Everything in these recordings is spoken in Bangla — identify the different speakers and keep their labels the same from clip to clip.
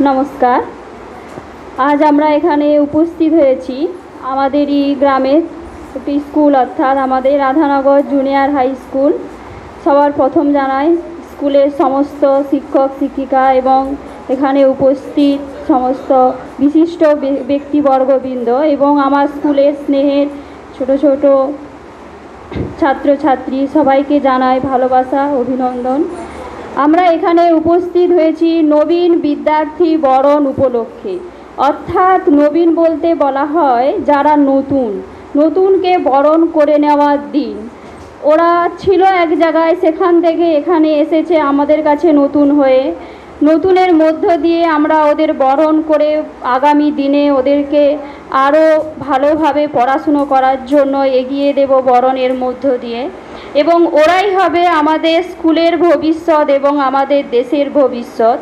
Speaker 1: নমস্কার। আজ আমরা এখানে উপস্থিত হয়েছি আমাদেরই গ্রামের একটি স্কুল, অর্থাৎ আমাদের রাধানগর জুনিয়র হাই স্কুল। সবার প্রথম জানাই স্কুলের সমস্ত শিক্ষক শিক্ষিকা এবং এখানে উপস্থিত সমস্ত বিশিষ্ট ব্যক্তিবর্গবৃন্দ এবং আমার স্কুলের স্নেহের ছোট ছোট ছাত্রছাত্রী সবাইকে জানাই ভালোবাসা, অভিনন্দন। আমরা এখানে উপস্থিত হয়েছি নবীন বিদ্যার্থী বরণ উপলক্ষে। অর্থাৎ নবীন বলতে বলা হয় যারা নতুনকে বরণ করে নেওয়ার দিন। ওরা ছিল এক জায়গায়, সেখান থেকে এখানে এসেছে আমাদের কাছে নতুন হয়ে। নতুনের মধ্য দিয়ে আমরা ওদের বরণ করে আগামী দিনে ওদেরকে আরও ভালোভাবে পড়াশুনো করার জন্য এগিয়ে দেব বরণের মধ্য দিয়ে। এবং ওরাই হবে আমাদের স্কুলের ভবিষ্যৎ এবং আমাদের দেশের ভবিষ্যৎ।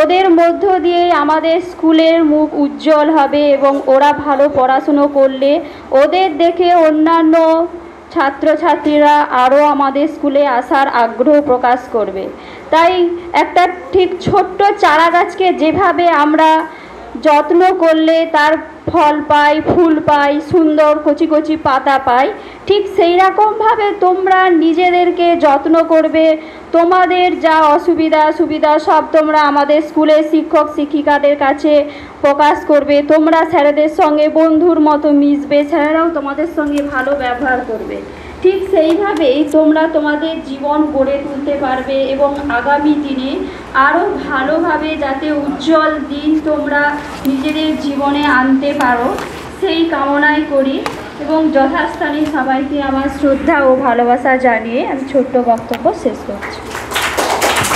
Speaker 1: ওদের মধ্য দিয়ে আমাদের স্কুলের মুখ উজ্জ্বল হবে এবং ওরা ভালো পড়াশুনো করলে ওদের দেখে অন্যান্য ছাত্রছাত্রীরা আরও আমাদের স্কুলে আসার আগ্রহ প্রকাশ করবে। তাই একটা ঠিক ছোট্ট চারা গাছকে যেভাবে আমরা যত্ন করলে তার ফল পাই, ফুল পাই, সুন্দর কচি কচি পাতা পাই, ঠিক সেই রকমভাবে তোমরা নিজেদেরকে যত্ন করবে। তোমাদের যা অসুবিধা সুবিধা সব তোমরা আমাদের স্কুলের শিক্ষক শিক্ষিকাদের কাছে প্রকাশ করবে। তোমরা স্যারেদের সঙ্গে বন্ধুর মতো মিশবে, স্যারেরাও তোমাদের সঙ্গে ভালো ব্যবহার করবে। ঠিক সেইভাবেই তোমরা তোমাদের জীবন গড়ে তুলতে পারবে এবং আগামী দিনে আরও ভালোভাবে যাতে উজ্জ্বল দিন তোমরা নিজেদের জীবনে আনতে পারো, সেই কামনাই করি। এবং যথাস্থানে সবাইকে আমার শ্রদ্ধা ও ভালোবাসা জানিয়ে আমি ছোট্ট বক্তব্য শেষ করছি।